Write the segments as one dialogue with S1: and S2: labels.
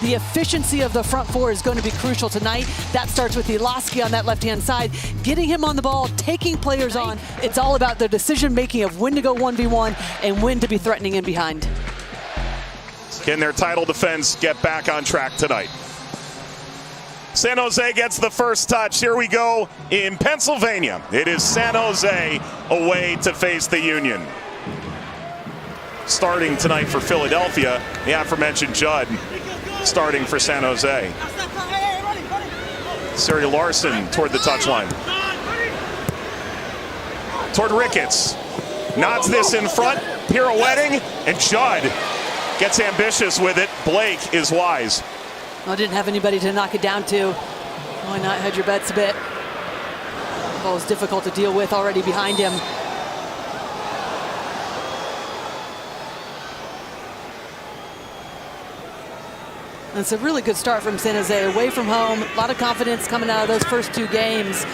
S1: The efficiency of the front four is going to be crucial tonight. That starts with Iloski on that left-hand side, getting him on the ball, taking players on. It's all about the decision-making of when to go 1v1 and when to be threatening in behind.
S2: Can their title defense get back on track tonight? San Jose gets the first touch. Here we go in Pennsylvania. It is San Jose away to face the Union. Starting tonight for Philadelphia, the aforementioned Judd starting for San Jose. Siri Larson toward the touchline. Toward Ricketts. Nods this in front, pirouetting, and Judd gets ambitious with it. Blake is wise.
S1: Well, didn't have anybody to knock it down to. Why not hedge your bets a bit? The ball is difficult to deal with already behind him. And it's a really good start from San Jose. Away from home, a lot of confidence coming out of those first two games.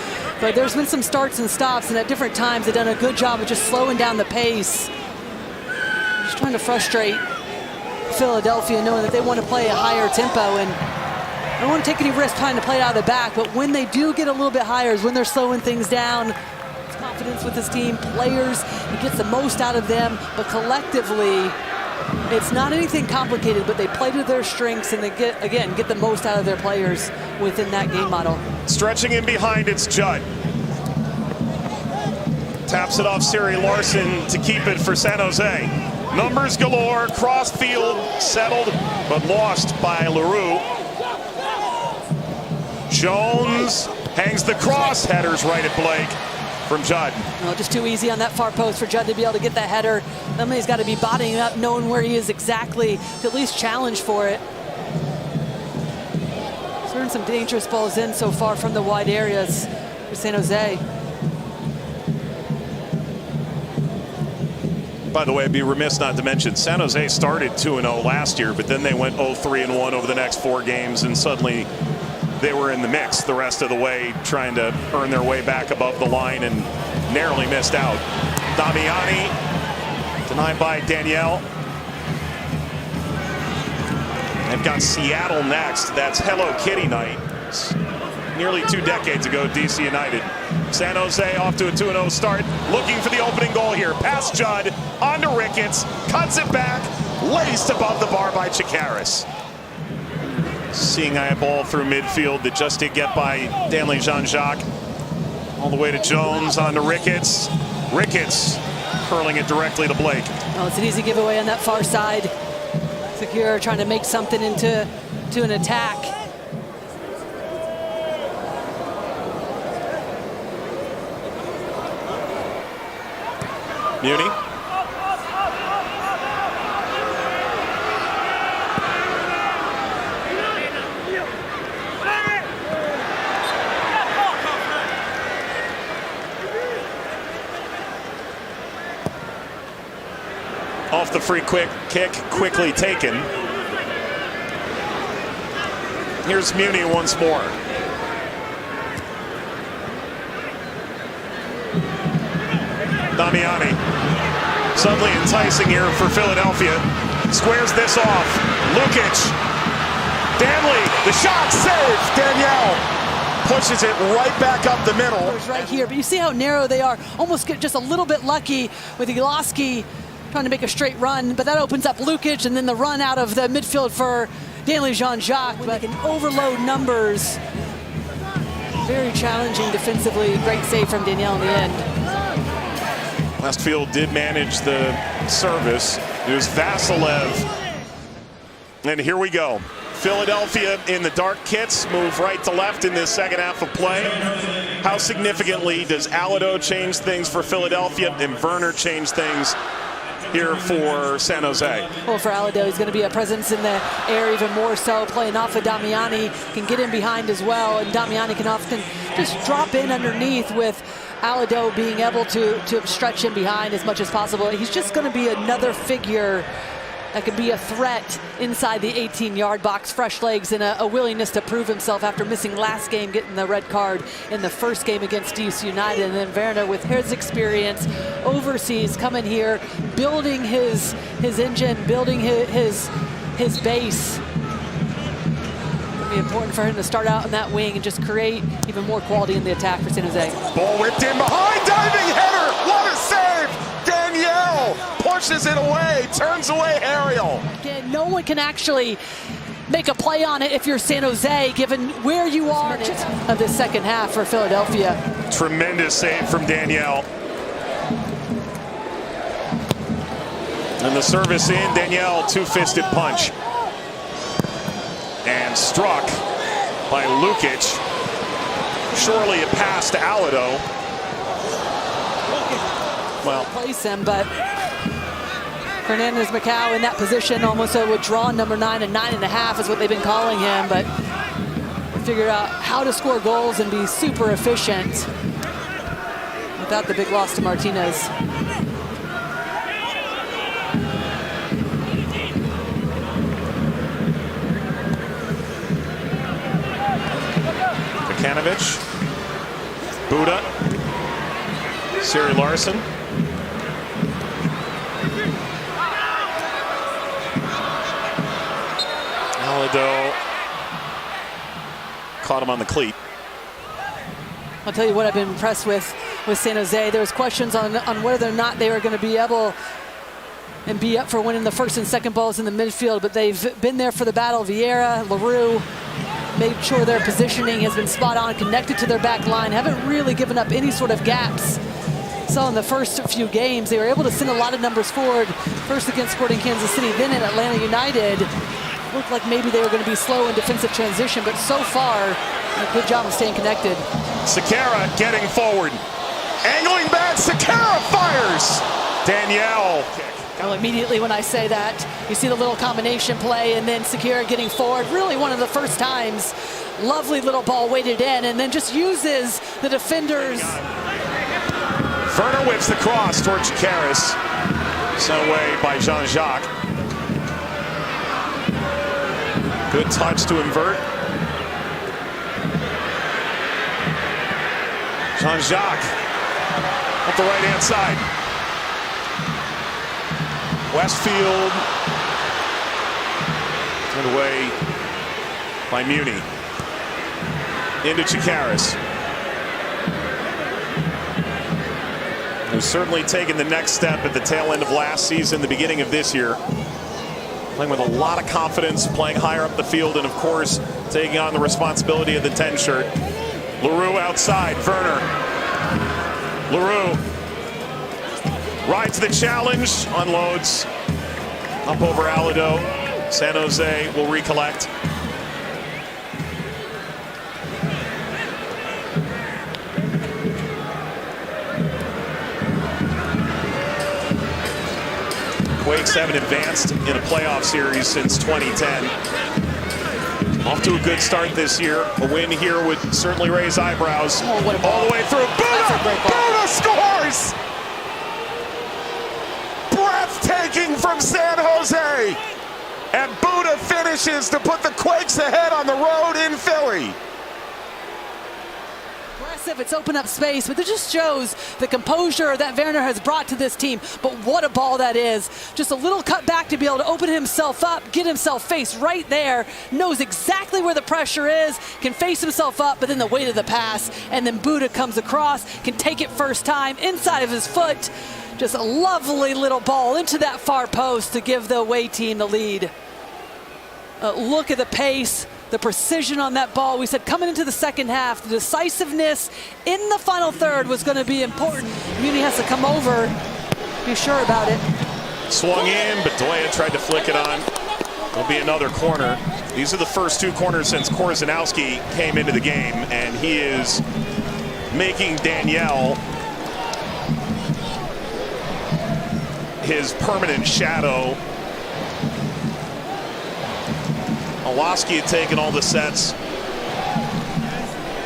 S1: But there's been some starts and stops, and at different times they've done a good job of just slowing down the pace. Just trying to frustrate Philadelphia, knowing that they want to play a higher tempo, and I don't want to take any risk trying to play it out of the back, but when they do get a little bit higher is when they're slowing things down. It's confidence with his team, players, he gets the most out of them, but collectively, it's not anything complicated, but they play to their strengths and they get the most out of their players within that game model.
S2: Stretching in behind, it's Judd. Taps it off Siri Larson to keep it for San Jose. Numbers galore, cross field, settled, but lost by LaRue. Jones hangs the cross, headers right at Blake from Judd.
S1: No, just too easy on that far post for Judd to be able to get that header. Then he's got to be bodying up, knowing where he is exactly, to at least challenge for it. He's turned some dangerous balls in so far from the wide areas for San Jose.
S2: By the way, I'd be remiss not to mention San Jose started 2-0 last year, but then they went 0-3-1 over the next 4 games, and suddenly they were in the mix the rest of the way, trying to earn their way back above the line and narrowly missed out. Damiani denied by Danielle. They've got Seattle next. That's Hello Kitty night. Nearly 2 decades ago, DC United. San Jose off to a 2-0 start, looking for the opening goal here. Past Judd, onto Ricketts, cuts it back, laced above the bar by Chikaris. Seeing a ball through midfield that just did get by Danley Jean-Jacques. All the way to Jones, onto Ricketts. Ricketts curling it directly to Blake.
S1: Oh, it's an easy giveaway on that far side. Secure trying to make something into an attack.
S2: Muni. Off the free kick, quickly taken. Here's Muni once more. Damiani, suddenly enticing here for Philadelphia. Squares this off. Lukic. Danley, the shot, save. Danielle pushes it right back up the middle.
S1: Right here, but you see how narrow they are. Almost get just a little bit lucky with Iloski trying to make a straight run, but that opens up Lukic, and then the run out of the midfield for Danley Jean-Jacques. But they can overload numbers. Very challenging defensively. Great save from Danielle in the end.
S2: Westfield did manage the service. It was Vasilev. And here we go. Philadelphia in the dark kits move right to left in this second half of play. How significantly does Alado change things for Philadelphia and Werner change things here for San Jose?
S1: Well, for Alado, he's going to be a presence in the air even more so, playing off of Damiani, can get in behind as well, and Damiani can often just drop in underneath with Alado being able to stretch him behind as much as possible. He's just going to be another figure that could be a threat inside the 18-yard box. Fresh legs and a willingness to prove himself after missing last game, getting the red card in the first game against DC United. And then Werner, with his experience overseas, coming here, building his engine, building his base. It's going to be important for him to start out in that wing and just create even more quality in the attack for San Jose.
S2: Ball whipped in behind, diving header. What a save! Danielle pushes it away, turns away Ariel.
S1: Again, no one can actually make a play on it if you're San Jose, given where you are of the second half for Philadelphia.
S2: Tremendous save from Danielle. And the service in, Danielle, two-fisted punch. And struck by Lukic. Surely a pass to Alado. Well,
S1: place him, but Hernandez Macau in that position, almost a withdrawn number 9 and 9.5 is what they've been calling him, but figured out how to score goals and be super efficient without the big loss to Martinez.
S2: Kanovich, Buda, Siri Larson. Alado caught him on the cleat.
S1: I'll tell you what I've been impressed with San Jose. There was questions on whether or not they were going to be able and be up for winning the first and second balls in the midfield, but they've been there for the battle. Vieira, LaRue, made sure their positioning has been spot on, connected to their back line, haven't really given up any sort of gaps. So in the first few games, they were able to send a lot of numbers forward, first against Sporting Kansas City, then at Atlanta United. Looked like maybe they were going to be slow in defensive transition, but so far, a good job of staying connected.
S2: Sekera getting forward. Angling back, Sekera fires! Danielle.
S1: Well, immediately when I say that, you see the little combination play, and then Sekera getting forward. Really one of the first times. Lovely little ball weighted in, and then just uses the defenders.
S2: Werner whips the cross towards Karis. Sent away by Jean-Jacques. Good touch to invert. Jean-Jacques up the right-hand side. Westfield turned away by Muni. Into Chikaris, who's certainly taken the next step at the tail end of last season, the beginning of this year. Playing with a lot of confidence, playing higher up the field, and of course, taking on the responsibility of the 10 shirt. LaRue outside, Werner. LaRue rides the challenge, unloads up over Alado. San Jose will recollect. Quakes haven't advanced in a playoff series since 2010. Off to a good start this year. A win here would certainly raise eyebrows.
S1: Oh, what a ball.
S2: All the way through. Buda scores! Breathtaking from San Jose. And Buda finishes to put the Quakes ahead on the road in Philly.
S1: Aggressive, it's opened up space, but it just shows the composure that Werner has brought to this team. But what a ball that is. Just a little cut back to be able to open himself up, get himself faced right there, knows exactly where the pressure is, can face himself up, but then the weight of the pass, and then Buda comes across, can take it first time, inside of his foot. Just a lovely little ball into that far post to give the away team the lead. Look at the pace, the precision on that ball. We said coming into the second half, the decisiveness in the final third was going to be important. Muni has to come over, be sure about it.
S2: Swung in, but Doya tried to flick it on. There'll be another corner. These are the first two corners since Korzeniowski came into the game, and he is making Danielle his permanent shadow. Awoski had taken all the sets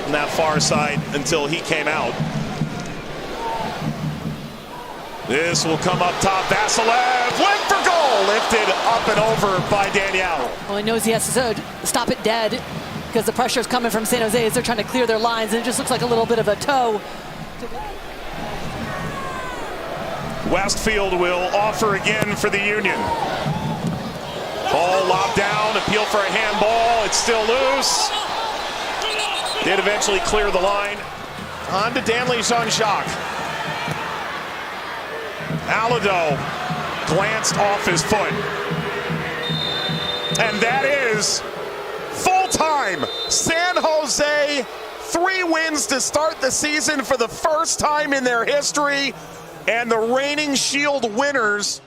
S2: on that far side until he came out. This will come up top. Vasilev went for goal. Lifted up and over by Danielle.
S1: Well, he knows he has to stop it dead because the pressure is coming from San Jose as they're trying to clear their lines, and it just looks like a little bit of a toe.
S2: Westfield will offer again for the Union. Ball lobbed down, appeal for a handball. It's still loose. Did eventually clear the line. On to Danley Jean-Jacques. Alado glanced off his foot. And that is full time. San Jose, 3 wins to start the season for the first time in their history. And the reigning Shield winners